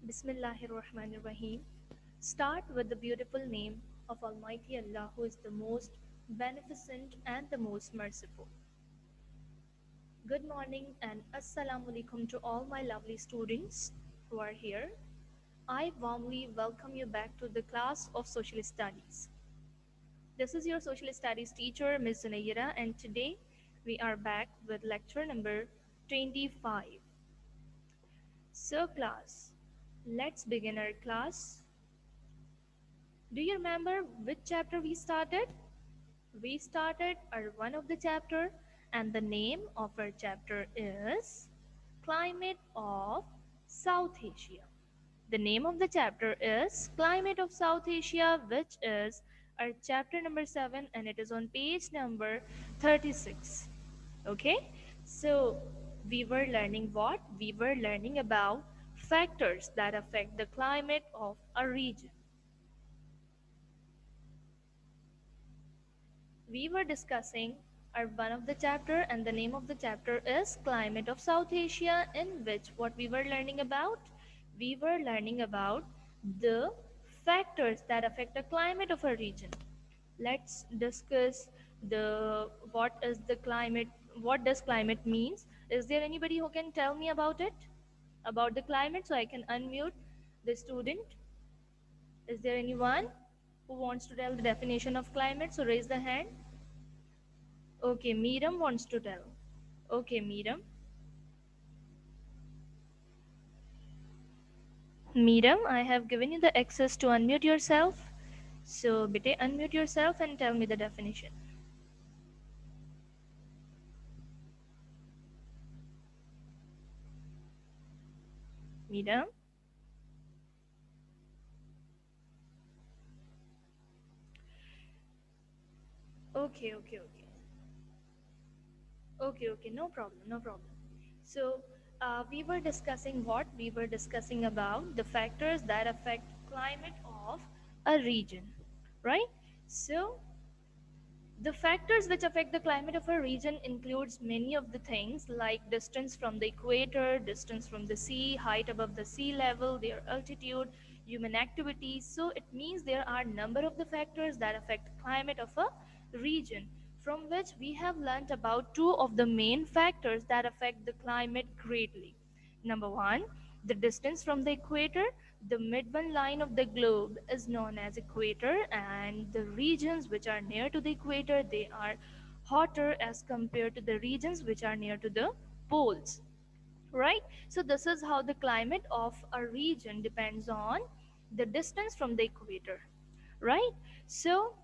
Bismillahirrahmanirrahim. Start with the beautiful name of Almighty Allah, who is the most beneficent and the most merciful. Good morning and Assalamu alaikum to all my lovely students who are here. I warmly welcome you back to the class of Social Studies. This is your Social Studies teacher, Ms. Zunaira, and today we are back with lecture number 25. So, class, let's begin our class. Do you remember which chapter we started? We started our one of the chapter, and the name of our chapter is Climate of South Asia. The name of the chapter is Climate of South Asia, which is our chapter number 7, and it is on page number 36. Okay, so we were learning what? We were learning about factors that affect the climate of a region. We were discussing our one of the chapter, and the name of the chapter is Climate of South Asia, in which what we were learning about? We were learning about the factors that affect the climate of a region. Let's discuss the what is the climate, what does climate means. Is there anybody who can tell me about it, about the climate, so I can unmute the student? Is there anyone who wants to tell the definition of climate? So raise the hand. Okay, Meeram wants to tell. Okay, Meeram. Meeram, I have given you the access to unmute yourself. So, bete, unmute yourself and tell me the definition. Meeram? Okay, okay, okay. Okay, okay, no problem, no problem. So, we were discussing what? We were discussing about the factors that affect climate of a region, right? So, the factors which affect the climate of a region includes many of the things like distance from the equator, distance from the sea, height above the sea level, their altitude, human activities. So it means there are number of the factors that affect climate of a region, from which we have learnt about two of the main factors that affect the climate greatly. Number one, the distance from the equator. The midland line of the globe is known as equator, and the regions which are near to the equator, they are hotter as compared to the regions which are near to the poles, right? So this is how the climate of a region depends on the distance from the equator, right? So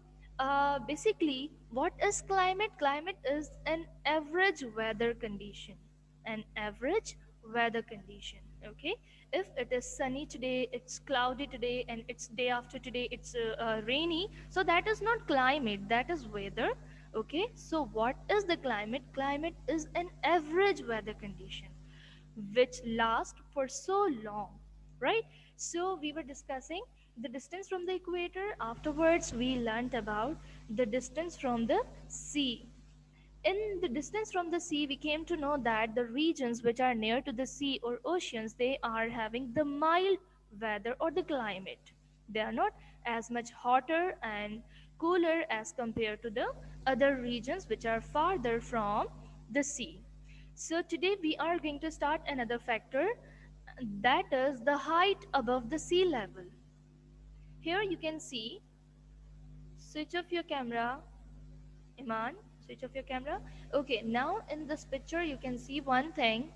basically, what is climate? Climate is an average weather condition, an average weather condition. Okay, if it is sunny today, it's cloudy today, and it's day after today, it's rainy, so that is not climate, that is weather. Okay, so what is the climate? Climate is an average weather condition which last for so long, right? So we were discussing the distance from the equator. Afterwards, we learnt about the distance from the sea. In the distance from the sea, we came to know that the regions which are near to the sea or oceans, they are having the mild weather or the climate. They are not as much hotter and cooler as compared to the other regions which are farther from the sea. So today we are going to start another factor, that is the height above the sea level. Here you can see, switch off your camera, Iman, switch off your camera. Okay, now in this picture you can see one thing.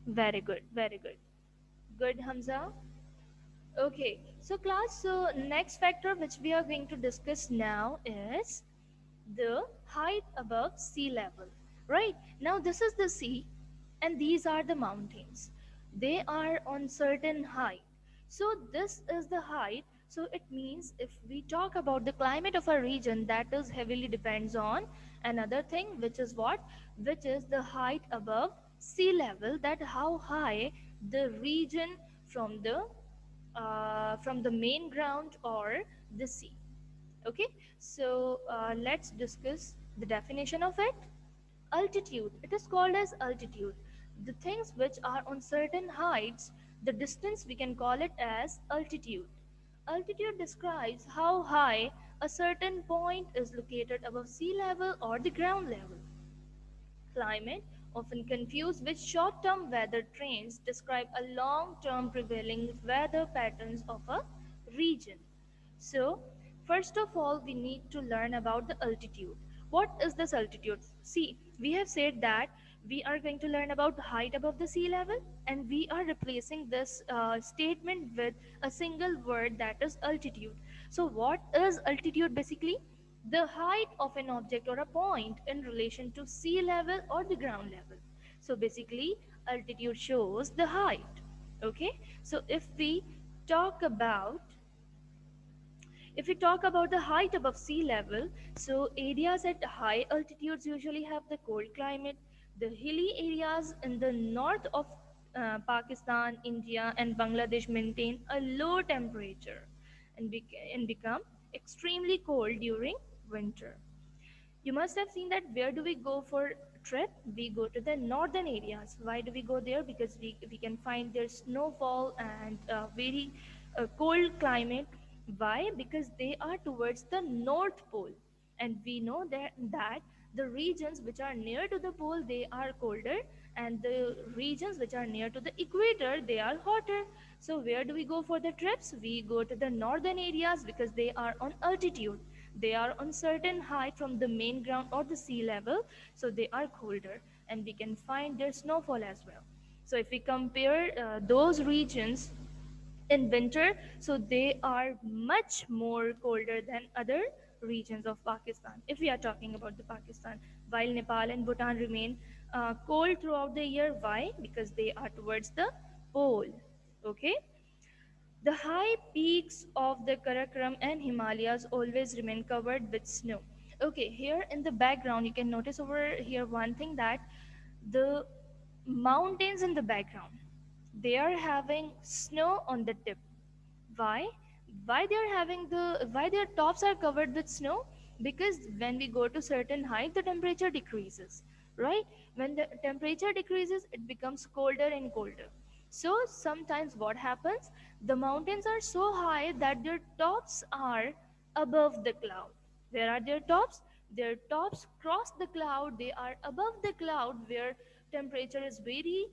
Very good, very good. Good, Hamza. Okay, so class, so next factor which we are going to discuss now is the height above sea level. Right, now this is the sea and these are the mountains. They are on certain height. So this is the height. So it means if we talk about the climate of a region, that is heavily depends on another thing, which is what? Which is the height above sea level, that how high the region from the main ground or the sea. Okay, so let's discuss the definition of it. Altitude, it is called as altitude. The things which are on certain heights, the distance we can call it as altitude. Altitude describes how high a certain point is located above sea level or the ground level. Climate, often confused with short term weather trends, describe a long term prevailing weather patterns of a region. So, first of all, we need to learn about the altitude. What is this altitude? See, we have said that we are going to learn about the height above the sea level, and we are replacing this statement with a single word, that is altitude. So, what is altitude basically? The height of an object or a point in relation to sea level or the ground level. So basically, altitude shows the height. Okay, so talk about if we talk about the height above sea level, so areas at high altitudes usually have the cold climate. The hilly areas in the north of Pakistan, India, and Bangladesh maintain a low temperature and become extremely cold during winter. You must have seen that where do we go for trip? We go to the northern areas. Why do we go there? Because we can find their snowfall and very cold climate. Why? Because they are towards the North Pole. And we know that the regions which are near to the pole, they are colder, and the regions which are near to the equator, they are hotter. So where do we go for the trips? We go to the northern areas because they are on altitude. They are on certain height from the main ground or the sea level, so they are colder, and we can find their snowfall as well. So if we compare those regions in winter, so they are much more colder than other regions of Pakistan. If we are talking about the Pakistan, while Nepal and Bhutan remain cold throughout the year. Why? Because they are towards the pole. Okay. The high peaks of the Karakoram and Himalayas always remain covered with snow. Okay, here in the background, you can notice over here one thing, that the mountains in the background, they are having snow on the tip. Why? Why their tops are covered with snow? Because when we go to certain height, the temperature decreases, right? When the temperature decreases, it becomes colder and colder. So sometimes what happens? The mountains are so high that their tops are above the cloud. Where are their tops? Their tops cross the cloud. They are above the cloud where temperature is very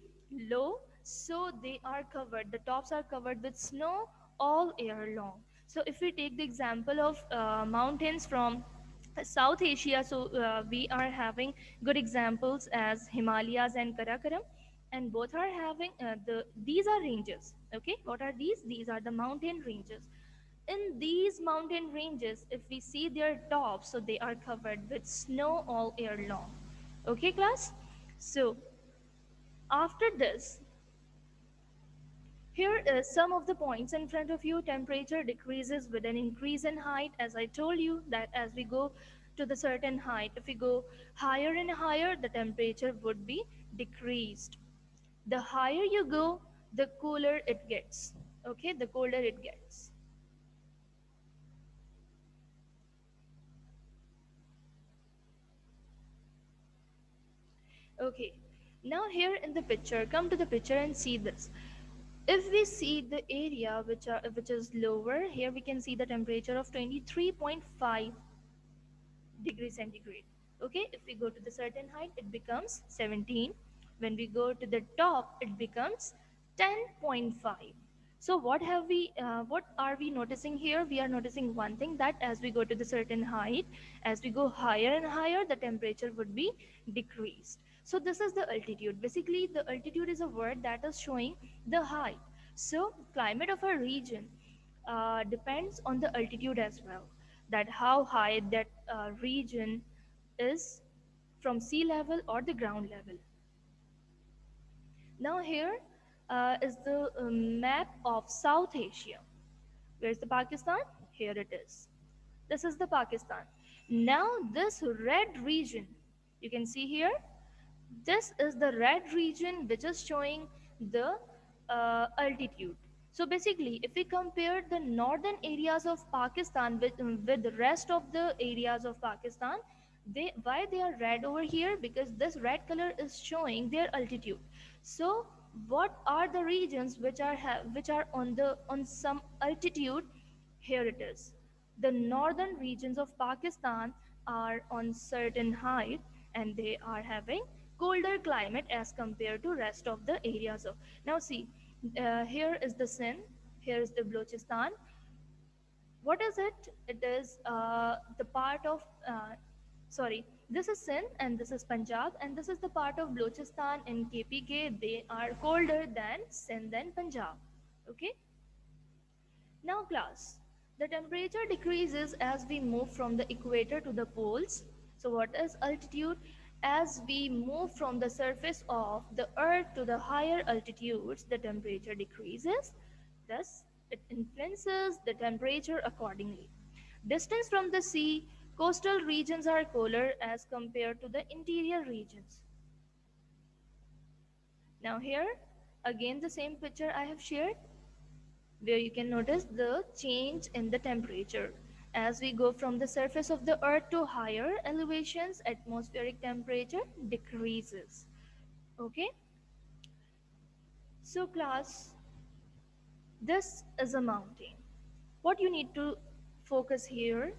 low. So they are covered. The tops are covered with snow all year long. So if we take the example of mountains from South Asia, so we are having good examples as Himalayas and Karakoram, and both are having these are ranges. Okay, what are these? These are the mountain ranges. In these mountain ranges, if we see their tops, so they are covered with snow all year long. Okay, class. So after this, here is some of the points in front of you. Temperature decreases with an increase in height. As I told you that as we go to the certain height, if we go higher and higher, the temperature would be decreased. The higher you go, the cooler it gets. Okay, the colder it gets. Okay, now here in the picture, come to the picture and see this. If we see the area which is lower, here we can see the temperature of 23.5 degree centigrade. Okay, if we go to the certain height, it becomes 17. When we go to the top, it becomes 10.5. So what are we noticing here? We are noticing one thing, that as we go to the certain height, as we go higher and higher, the temperature would be decreased. So this is the altitude. Basically, the altitude is a word that is showing the height. So climate of a region depends on the altitude as well, that how high that region is from sea level or the ground level. Now here is the map of South Asia. Where's the Pakistan? Here it is. This is the Pakistan. Now this red region, you can see here, this is the red region which is showing the altitude. So basically, if we compare the northern areas of Pakistan with the rest of the areas of Pakistan, Why they are red over here? Because this red color is showing their altitude. So what are the regions which are which are on some altitude? Here it is. The northern regions of Pakistan are on certain height, and they are having colder climate as compared to rest of the areas of. Now see, here is the Sindh, here is the Balochistan. What is it? It is the part of, sorry, this is Sindh and this is Punjab, and this is the part of Balochistan and KPK. They are colder than Sindh and Punjab. Okay. Now class, the temperature decreases as we move from the equator to the poles. So what is altitude? As we move from the surface of the earth to the higher altitudes, the temperature decreases. Thus, it influences the temperature accordingly. Distance from the sea, coastal regions are cooler as compared to the interior regions. Now here, again the same picture I have shared, where you can notice the change in the temperature. As we go from the surface of the earth to higher elevations, atmospheric temperature decreases. Okay? So class, this is a mountain. What you need to focus here,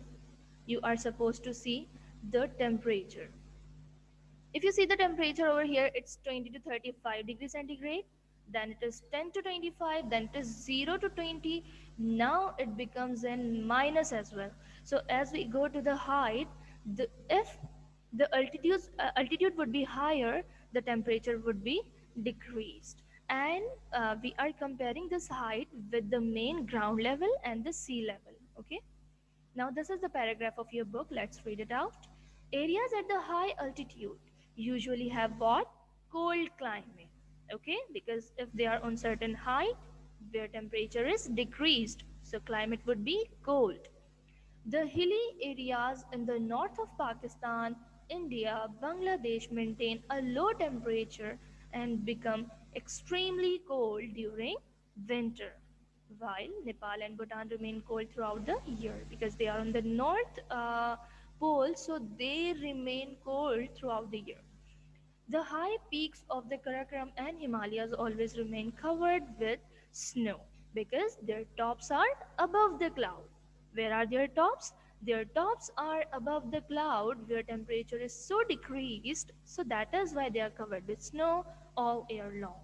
you are supposed to see the temperature. If you see the temperature over here, it's 20 to 35 degrees centigrade, then it is 10 to 25, then it is 0 to 20. Now it becomes in minus as well. So as we go to the height, if the altitude would be higher, the temperature would be decreased. And we are comparing this height with the main ground level and the sea level. Okay. Now this is the paragraph of your book. Let's read it out. Areas at the high altitude usually have what? Cold climate. Okay, because if they are on certain height where temperature is decreased, so climate would be cold. The hilly areas in the north of Pakistan, India, Bangladesh maintain a low temperature and become extremely cold during winter, while Nepal and Bhutan remain cold throughout the year because they are on the north pole, so they remain cold throughout the year. The high peaks of the Karakoram and Himalayas always remain covered with snow because their tops are above the cloud. Where are their tops? Their tops are above the cloud where temperature is so decreased, so that is why they are covered with snow all year long.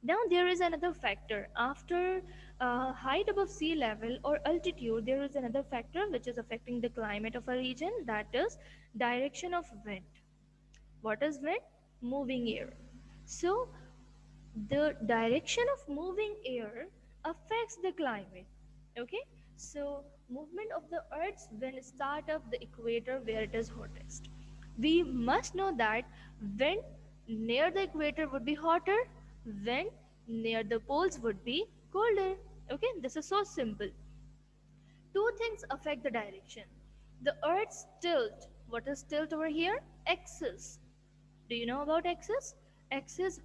Now there is another factor. After height above sea level or altitude, there is another factor which is affecting the climate of a region, that is direction of wind. What is wind? Moving air. So the direction of moving air affects the climate. Okay, so movement of the earth's wind start up the equator where it is hottest. We must know that wind near the equator would be hotter, wind near the poles would be colder. Okay, this is so simple. Two things affect the direction. The earth's tilt. What is tilt over here? Axis. Do you know about axis? Axis,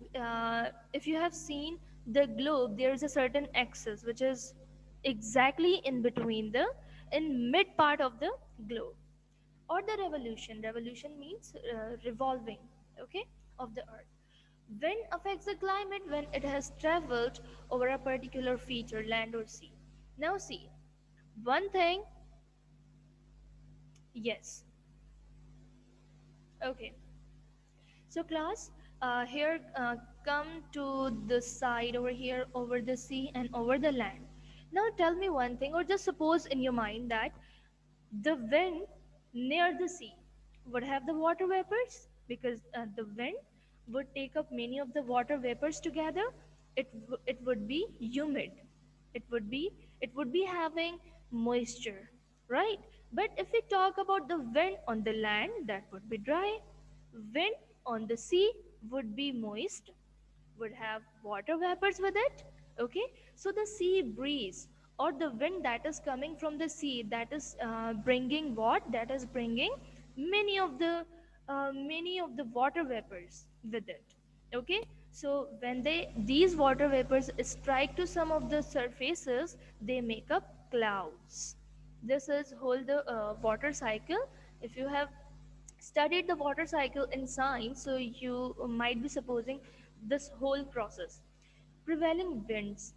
if you have seen the globe, there is a certain axis which is exactly in between the, in mid part of the globe. Or the revolution. Revolution means revolving, okay, of the earth. Wind affects the climate when it has traveled over a particular feature, land or sea. Now see, one thing, yes, okay. So class, here come to the side over here, over the sea and over the land. Now tell me one thing, or just suppose in your mind that the wind near the sea would have the water vapors, because the wind would take up many of the water vapors together. It would be humid. It would be, it would be having moisture, right? But if we talk about the wind on the land, that would be dry. Wind on the sea would be moist, would have water vapors with it. Okay, so the sea breeze or the wind that is coming from the sea, that is bringing what? That is bringing many of the water vapors with it. Okay, so when these water vapors strike to some of the surfaces, they make up clouds. This is whole the water cycle If you have studied the water cycle in science, so you might be supposing this whole process. Prevailing winds,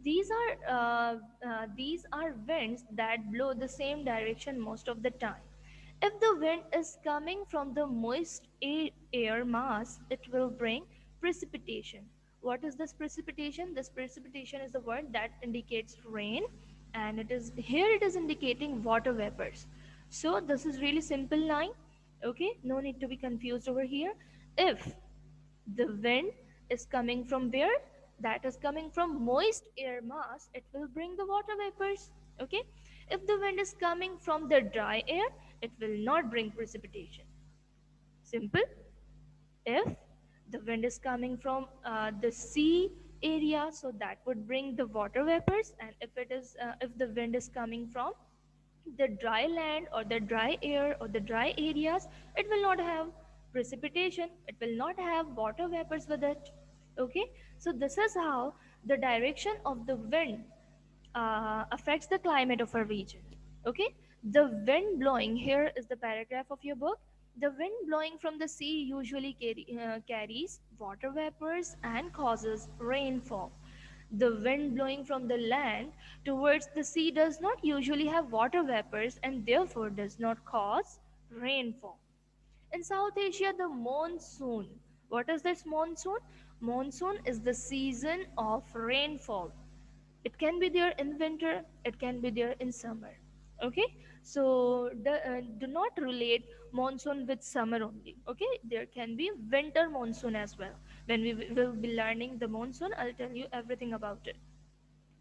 these are winds that blow the same direction most of the time. If the wind is coming from the moist air mass, it will bring precipitation. What is this precipitation? This precipitation is the word that indicates rain, and it is here it is indicating water vapors. So this is really simple line. Okay, no need to be confused over here. If the wind is coming from where? That is coming from moist air mass. It will bring the water vapors. Okay. If the wind is coming from the dry air, it will not bring precipitation. Simple. If the wind is coming from the sea area, so that would bring the water vapors. And if the wind is coming from the dry land or the dry air or the dry areas, it will not have precipitation, it will not have water vapors with it. Okay, so this is how the direction of the wind affects the climate of a region. Okay, the wind blowing, here is the paragraph of your book. The wind blowing from the sea usually carries water vapors and causes rainfall. The wind blowing from the land towards the sea does not usually have water vapors and therefore does not cause rainfall. In South Asia, the monsoon. What is this monsoon? Monsoon is the season of rainfall. It can be there in winter, it can be there in summer. Okay, so do not relate monsoon with summer only. Okay, there can be winter monsoon as well. When we will be learning the monsoon, I'll tell you everything about it.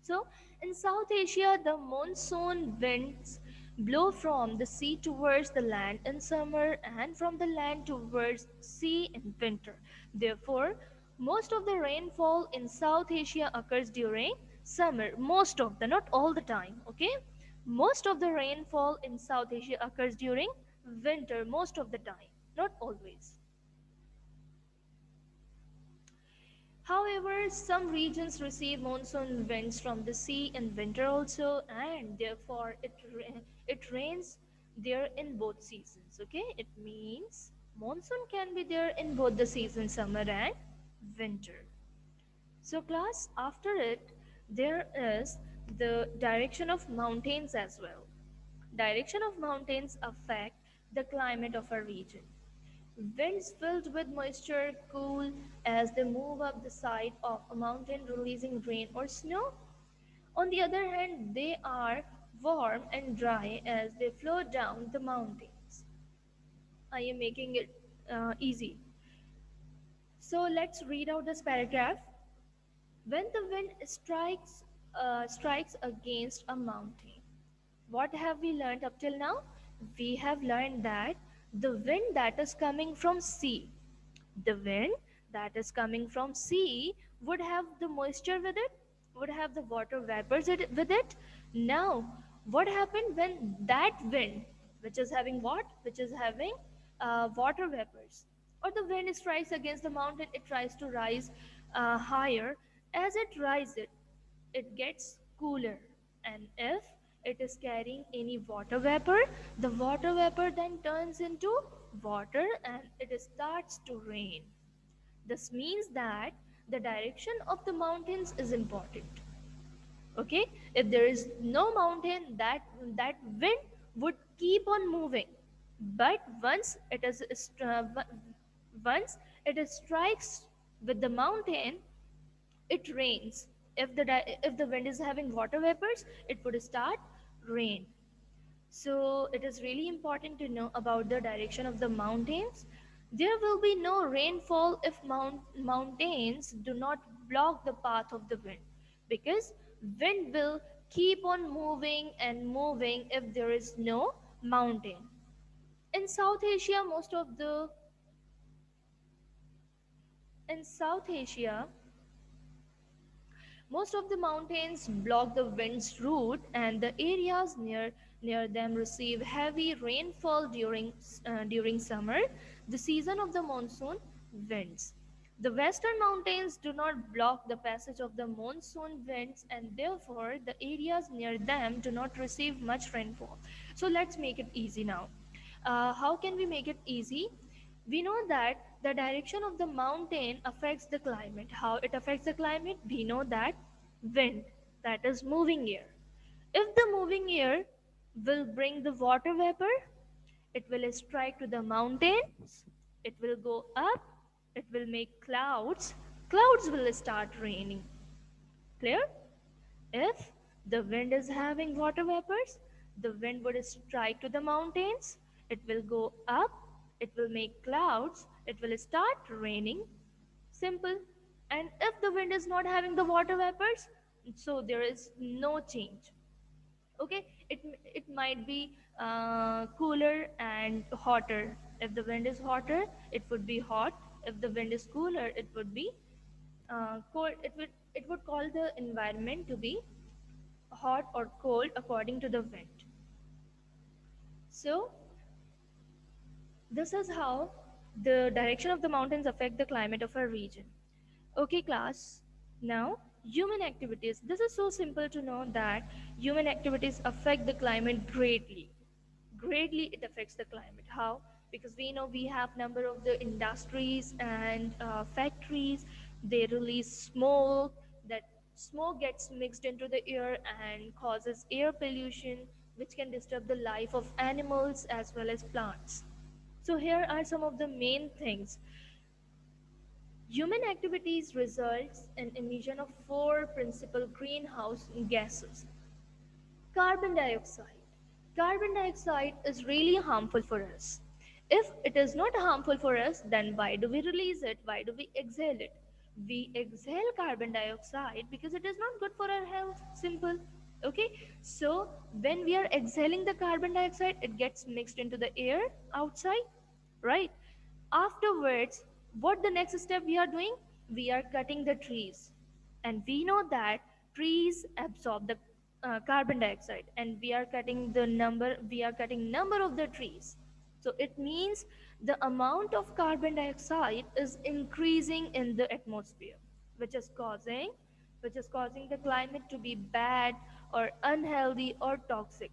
So, in South Asia, the monsoon winds blow from the sea towards the land in summer and from the land towards sea in winter. Therefore, most of the rainfall in South Asia occurs during summer. Most of the, not all the time, okay? Most of the rainfall in South Asia occurs during winter, most of the time, not always. However, some regions receive monsoon winds from the sea in winter also, and therefore it rains there in both seasons. Okay, it means monsoon can be there in both the seasons, summer and winter. So, class, after it, there is the direction of mountains as well. Direction of mountains affect the climate of a region. Winds filled with moisture cool as they move up the side of a mountain, releasing rain or snow. On the other hand, they are warm and dry as they flow down the mountains. I am making it easy. So let's read out this paragraph. When the wind strikes against a mountain, what have we learned up till now? We have learned that the wind that is coming from sea, the wind that is coming from sea would have the moisture with it, would have the water vapors with it. Now, what happened when that wind, which is having what? Which is having water vapors, or the wind strikes against the mountain, it tries to rise higher. As it rises, it gets cooler, and if it is carrying any water vapor, the water vapor then turns into water and it starts to rain. This means that the direction of the mountains is important. Okay, if there is no mountain, that wind would keep on moving, but once it strikes with the mountain, it rains. If the wind is having water vapors, it would start rain. So it is really important to know about the direction of the mountains. There will be no rainfall if mountains do not block the path of the wind, because wind will keep on moving and moving if there is no mountain. In South Asia, in South Asia, most of the mountains block the wind's route, and the areas near them receive heavy rainfall during summer, the season of the monsoon winds. The western mountains do not block the passage of the monsoon winds, and therefore the areas near them do not receive much rainfall. So let's make it easy now. How can we make it easy? We know that the direction of the mountain affects the climate. How it affects the climate? We know that wind, that is moving air. If the moving air will bring the water vapor, it will strike to the mountains, it will go up, it will make clouds, clouds will start raining. Clear? If the wind is having water vapors, the wind would strike to the mountains, it will go up, it will make clouds, it will start raining. Simple. And if the wind is not having the water vapors, so there is no change. Okay, it might be cooler and hotter. If the wind is hotter, it would be hot. If the wind is cooler, it would be cold. It would call the environment to be hot or cold according to the wind. So this is how the direction of the mountains affect the climate of a region. Okay, class. Now, human activities. This is so simple to know that human activities affect the climate greatly. Greatly, it affects the climate. How? Because we know we have number of the industries and factories. They release smoke. That smoke gets mixed into the air and causes air pollution, which can disturb the life of animals as well as plants. So here are some of the main things. Human activities results in emission of four principal greenhouse gases. Carbon dioxide. Carbon dioxide is really harmful for us. If it is not harmful for us, then why do we release it? Why do we exhale it? We exhale carbon dioxide because it is not good for our health. Simple. Okay? So, when we are exhaling the carbon dioxide, it gets mixed into the air outside, right? Afterwards, what the next step we are doing? We are cutting the trees, and we know that trees absorb the carbon dioxide, and we are cutting number of the trees. So it means the amount of carbon dioxide is increasing in the atmosphere, which is causing the climate to be bad or unhealthy or toxic.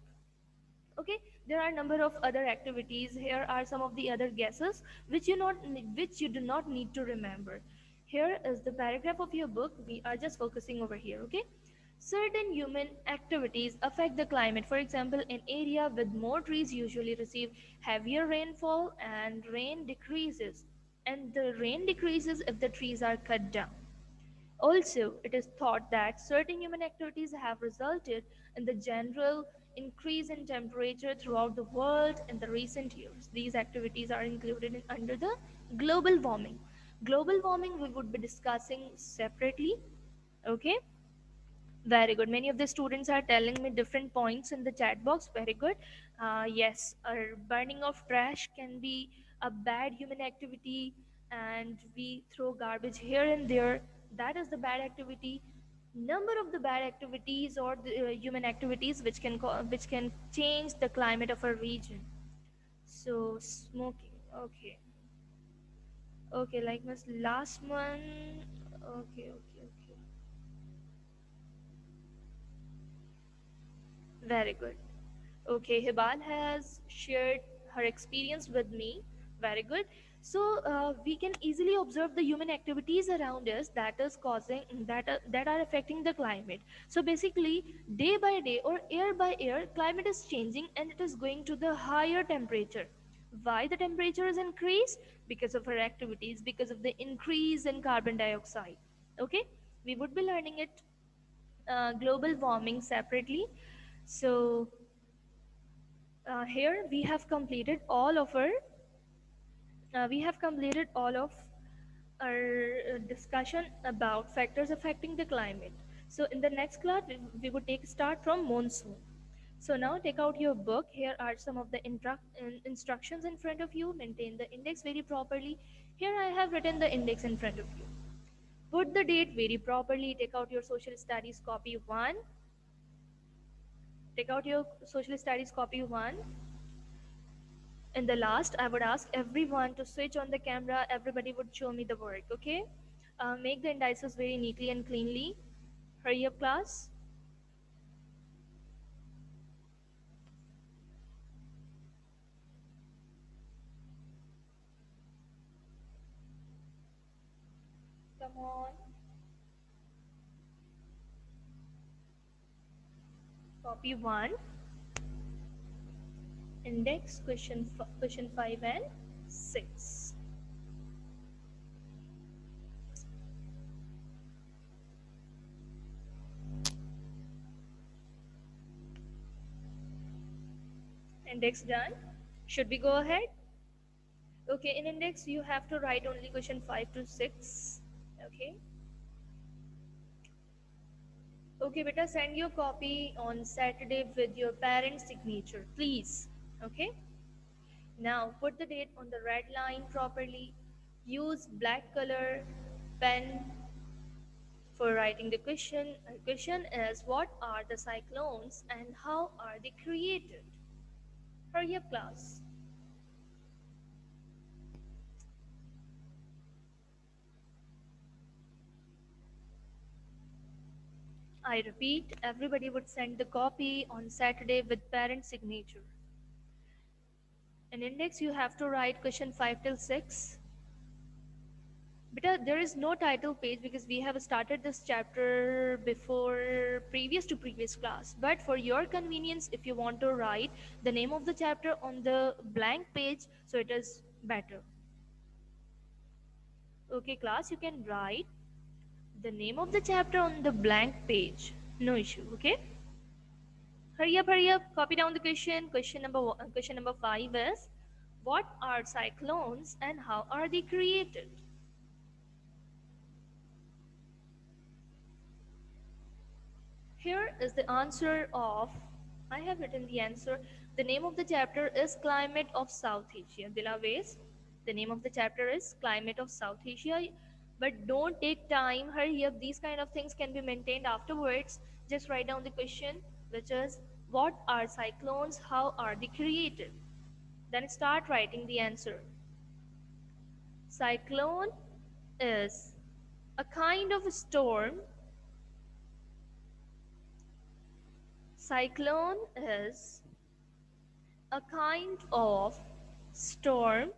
Okay, there are a number of other activities. Here are some of the other guesses which you do not need to remember. Here is the paragraph of your book. We are just focusing over here. Okay, certain human activities affect the climate. For example, an area with more trees usually receive heavier rainfall, and rain decreases, and the rain decreases if the trees are cut down. Also, it is thought that certain human activities have resulted in the general increase in temperature throughout the world in the recent years. These activities are included under the global warming. Global warming we would be discussing separately. Okay, very good. Many of the students are telling me different points in the chat box. Very good. Yes, burning of trash can be a bad human activity, and we throw garbage here and there. That is the bad activity. Number of the bad activities or the human activities which can change the climate of a region. So smoking. Okay. Okay, like my last one. Okay, okay, okay. Very good. Okay, Hibal has shared her experience with me. Very good. So we can easily observe the human activities around us that are affecting the climate. So basically, day by day or year by year, climate is changing and it is going to the higher temperature. Why the temperature is increased? Because of our activities, because of the increase in carbon dioxide. Okay, we would be learning it global warming separately. So here we have completed all of our discussion about factors affecting the climate. So in the next class we would take start from monsoon. So now take out your book. Here are some of the instructions in front of you. Maintain the index very properly. Here I have written the index in front of you. Put the date very properly. Take out your social studies copy 1. Take out your social studies copy 1. In the last, I would ask everyone to switch on the camera. Everybody would show me the work, okay? Make the indices very neatly and cleanly. Hurry up, class. Come on. Copy 1. Index question 5 and 6. Index done. Should we go ahead? Okay, in index you have to write only question 5 to 6. Okay. Okay, beta, send your copy on Saturday with your parent's signature, please. Okay. Now put the date on the red line properly. Use black color pen for writing the question. The question is, what are the cyclones and how are they created? Hurry up, class. I repeat, everybody would send the copy on Saturday with parent signature. In index, you have to write question 5 till 6. But there is no title page because we have started this chapter before previous class. But for your convenience, if you want to write the name of the chapter on the blank page, so it is better. Okay, class, you can write the name of the chapter on the blank page. No issue, okay? Hurry up, copy down the question. Question number 5 is, what are cyclones and how are they created? Here is the answer of, I have written the answer. The name of the chapter is Climate of South Asia. Dilaways, the name of the chapter is Climate of South Asia. But don't take time, hurry up. These kind of things can be maintained afterwards. Just write down the question, which is, what are cyclones? How are they created? Then start writing the answer. Cyclone is a kind of storm. Cyclone is a kind of storm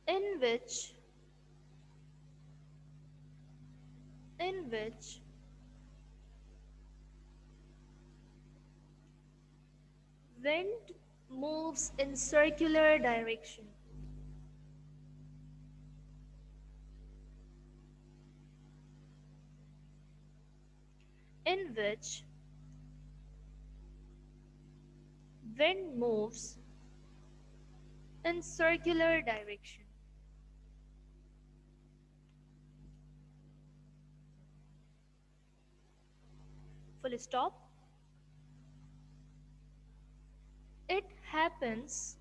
in which wind moves in circular direction. In which wind moves in circular direction. Full stop. It happens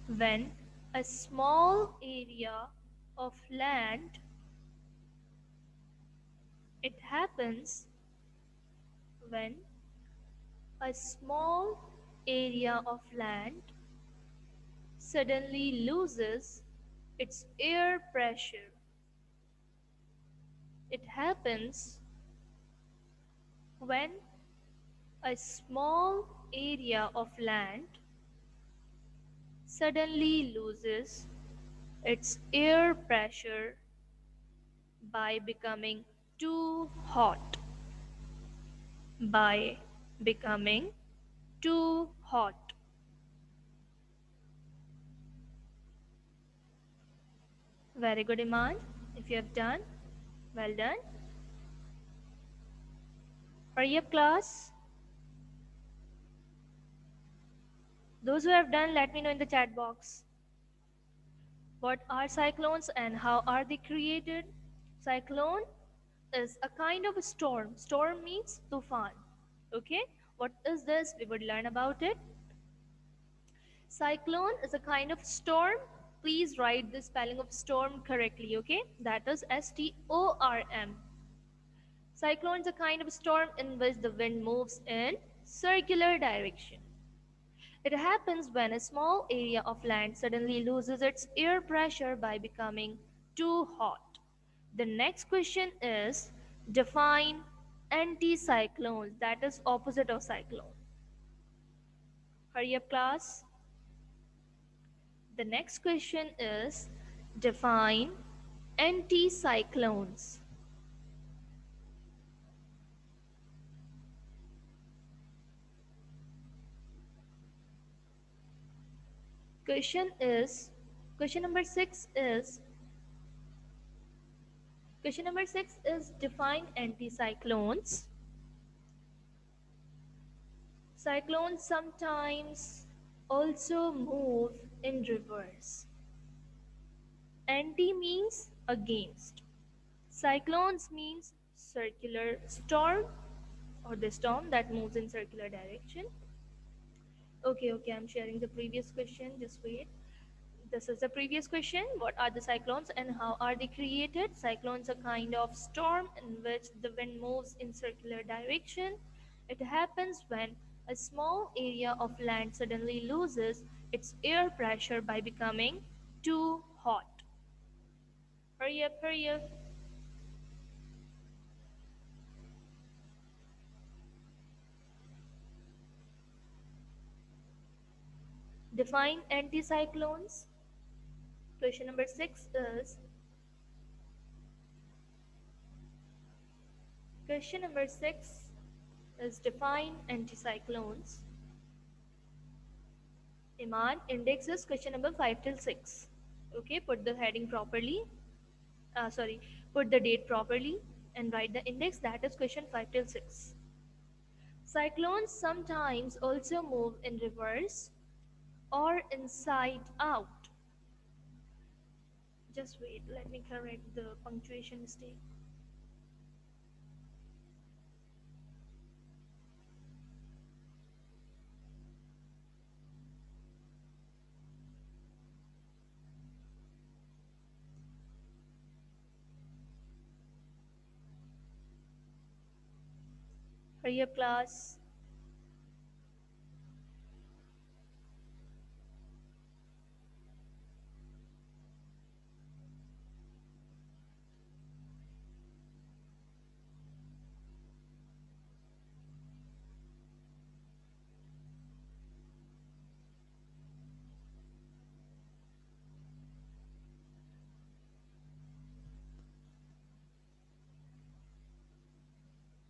when a small area of land it happens when a small area of land suddenly loses its air pressure. It happens when a small area of land suddenly loses its air pressure by becoming too hot. By becoming too hot. Very good, Iman. If you have done, well done. Hurry up, class. Those who have done, let me know in the chat box. What are cyclones and how are they created? Cyclone is a kind of a storm. Storm means tufan. Okay? What is this? We would learn about it. Cyclone is a kind of storm. Please write the spelling of storm correctly, okay? That is S-T-O-R-M. Cyclone is a kind of storm in which the wind moves in circular direction. It happens when a small area of land suddenly loses its air pressure by becoming too hot. The next question is, define anticyclones, that is opposite of cyclone. Hurry up, class. The next question is define anticyclones. Question is question number 6 is Question number 6 is define anticyclones. Cyclones sometimes also move in reverse. Anti means against. Cyclones means circular storm or the storm that moves in circular direction. Okay, I'm sharing the previous question. Just wait. This is the previous question. What are the cyclones and how are they created? Cyclones are kind of storm in which the wind moves in circular direction. It happens when a small area of land suddenly loses its air pressure by becoming too hot. Hurry up, hurry up. Define anticyclones. Question number 6 is Question number 6 is define anticyclones. Iman, index is question number 5 till 6. Okay, put the heading properly. Sorry, put the date properly and write the index, that is question 5 till 6. Cyclones sometimes also move in reverse or inside out. Just wait, let me correct the punctuation mistake. Hurry up, class.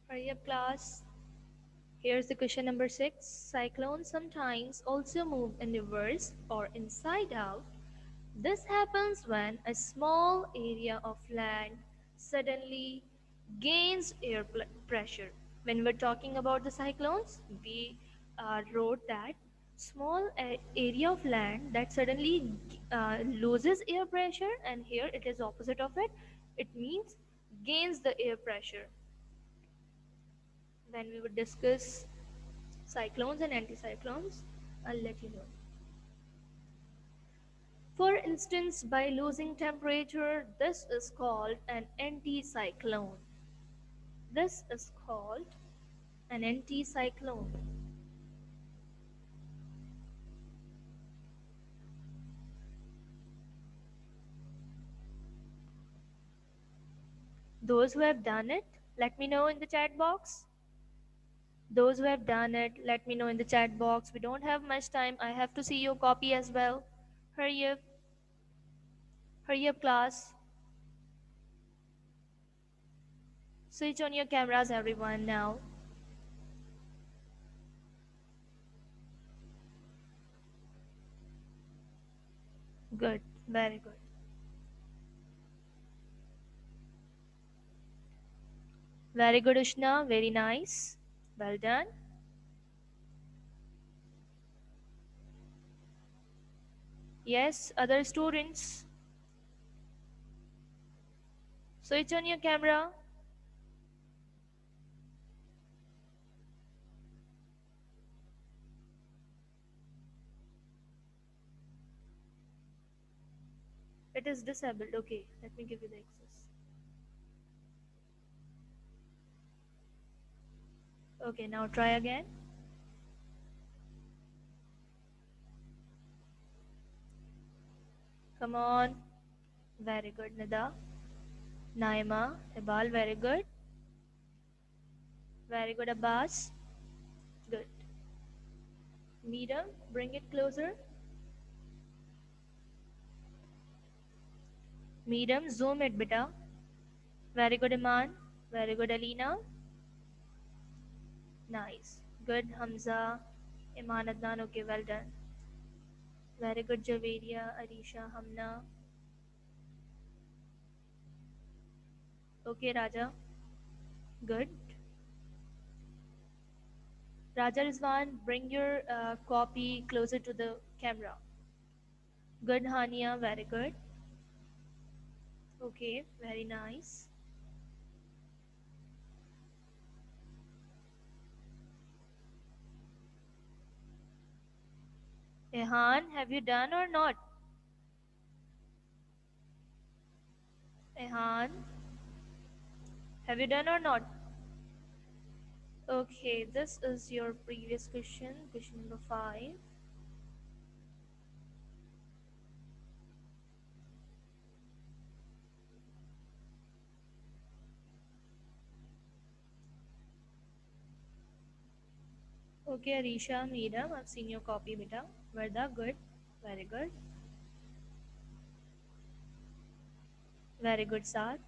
Hurry up, class. Here's the question number 6. Cyclones sometimes also move in reverse or inside out. This happens when a small area of land suddenly gains air pressure. When we're talking about the cyclones, we wrote that small area of land that suddenly loses air pressure, and here it is opposite of it. It means gains the air pressure. When we would discuss cyclones and anticyclones, I'll let you know. For instance, by losing temperature, this is called an anticyclone. This is called an anticyclone. Those who have done it, let me know in the chat box. Those who have done it, let me know in the chat box. We don't have much time. I have to see your copy as well. Hurry up. Hurry up, class. Switch on your cameras, everyone, now. Good. Very good. Very good, Ushna. Very nice. Well done. Yes, other students. Switch on your camera. It is disabled. Okay, let me give you the access. Okay, now try again. Come on. Very good, Nida. Naima, Ibal, very good. Very good, Abbas. Good. Mira, bring it closer. Miriam, zoom it, beta. Very good, Iman. Very good, Alina. Nice. Good, Hamza. Iman Adnan, okay, well done. Very good, Javeria, Arisha, Hamna. Okay, Raja. Good. Raja Rizwan, bring your copy closer to the camera. Good, Hania. Very good. Okay, very nice. Ehan, have you done or not? Ehan, have you done or not? Okay, this is your previous question, question number 5. Okay, Arisha, Meera, I've seen your copy, beta. Verda, good. Very good. Very good, Saad.